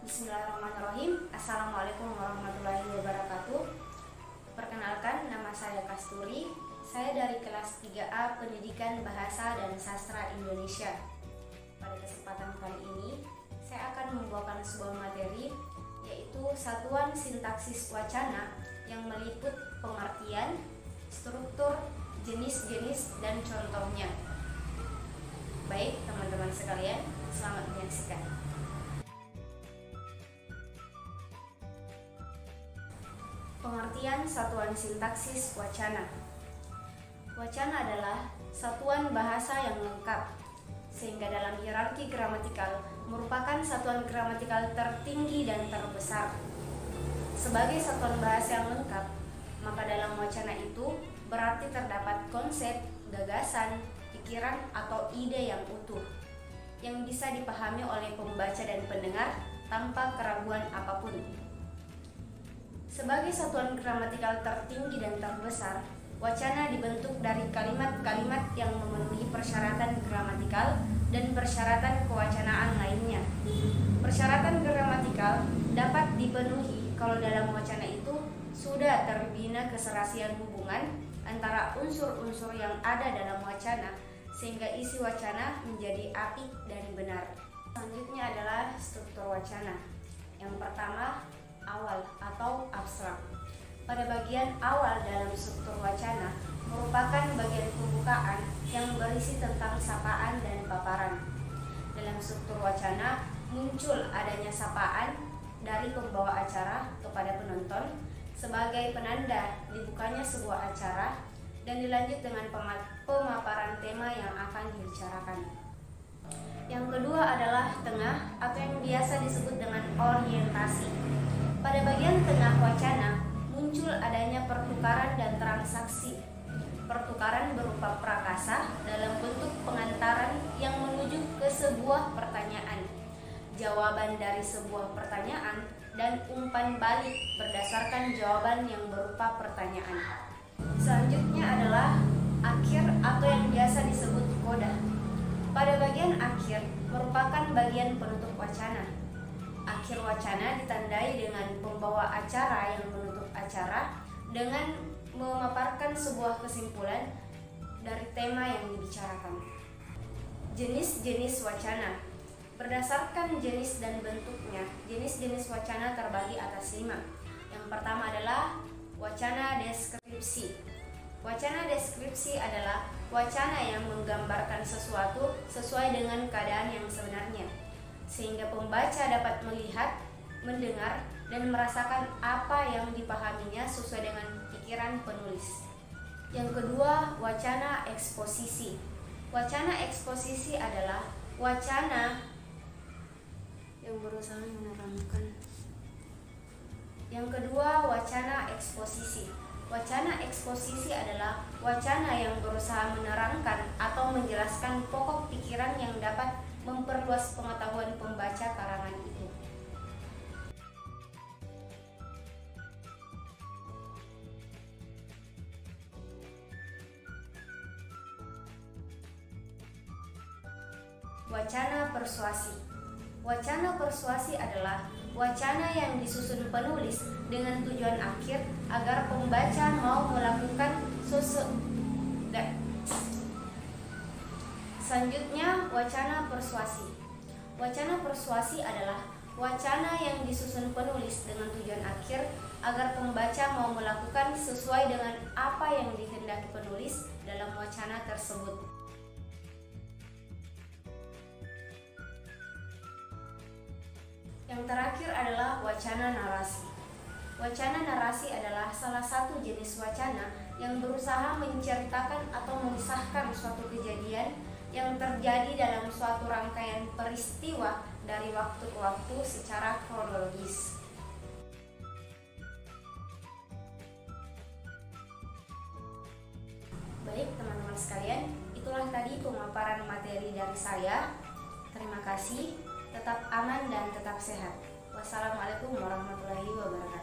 Bismillahirrahmanirrahim. Assalamualaikum warahmatullahi wabarakatuh. Perkenalkan, nama saya Kasturi. Saya dari kelas 3A Pendidikan Bahasa dan Sastra Indonesia. Pada kesempatan kali ini, saya akan membawakan sebuah materi, yaitu satuan sintaksis wacana yang meliput pengertian, struktur, jenis-jenis, dan contohnya. Baik, teman-teman sekalian, selamat menyaksikan. Pengertian satuan sintaksis wacana. Wacana adalah satuan bahasa yang lengkap, sehingga dalam hierarki gramatikal merupakan satuan gramatikal tertinggi dan terbesar. Sebagai satuan bahasa yang lengkap, maka dalam wacana itu berarti terdapat konsep, gagasan, pikiran, atau ide yang utuh, yang bisa dipahami oleh pembaca dan pendengar tanpa keraguan apapun. Sebagai satuan gramatikal tertinggi dan terbesar, wacana dibentuk dari kalimat-kalimat yang memenuhi persyaratan gramatikal dan persyaratan kewacanaan lainnya. Persyaratan gramatikal dapat dipenuhi kalau dalam wacana itu sudah terbina keserasian hubungan antara unsur-unsur yang ada dalam wacana, sehingga isi wacana menjadi apik dan benar. Selanjutnya adalah struktur wacana. Yang pertama, awal atau abstrak. Pada bagian awal dalam struktur wacana merupakan bagian pembukaan yang berisi tentang sapaan dan paparan. Dalam struktur wacana muncul adanya sapaan dari pembawa acara kepada penonton sebagai penanda dibukanya sebuah acara, dan dilanjut dengan pemaparan tema yang akan dibicarakan. Yang kedua adalah tengah, atau yang biasa disebut dengan orientasi. Pada bagian tengah wacana muncul adanya pertukaran dan transaksi. Pertukaran berupa prakasa dalam bentuk pengantaran yang menuju ke sebuah pertanyaan, jawaban dari sebuah pertanyaan, dan umpan balik berdasarkan jawaban yang berupa pertanyaan. Selanjutnya adalah akhir, atau yang biasa disebut koda. Pada bagian akhir merupakan bagian penutup wacana. Akhir wacana ditandai dengan pembawa acara yang menutup acara dengan memaparkan sebuah kesimpulan dari tema yang dibicarakan. Jenis-jenis wacana. Berdasarkan jenis dan bentuknya, jenis-jenis wacana terbagi atas 5. Yang pertama adalah wacana deskripsi. Wacana deskripsi adalah wacana yang menggambarkan sesuatu sesuai dengan keadaan yang sebenarnya, sehingga pembaca dapat melihat, mendengar, dan merasakan apa yang dipahaminya sesuai dengan pikiran penulis. Yang kedua, wacana eksposisi. Wacana eksposisi adalah wacana yang berusaha menerangkan. Yang kedua, wacana eksposisi. Wacana eksposisi adalah wacana yang berusaha menerangkan atau menjelaskan pokok pikiran yang dapat memperluas pengetahuan pembaca karangan itu. Wacana persuasi. Wacana persuasi adalah wacana yang disusun penulis dengan tujuan akhir agar pembaca mau melakukan Selanjutnya, wacana persuasi. Wacana persuasi adalah wacana yang disusun penulis dengan tujuan akhir agar pembaca mau melakukan sesuai dengan apa yang dikehendaki penulis dalam wacana tersebut. Yang terakhir adalah wacana narasi. Wacana narasi adalah salah satu jenis wacana yang berusaha menceritakan atau mengisahkan suatu kejadian yang terjadi dalam suatu rangkaian peristiwa dari waktu ke waktu secara kronologis. Baik teman-teman sekalian, itulah tadi pemaparan materi dari saya. Terima kasih, tetap aman dan tetap sehat. Wassalamualaikum warahmatullahi wabarakatuh.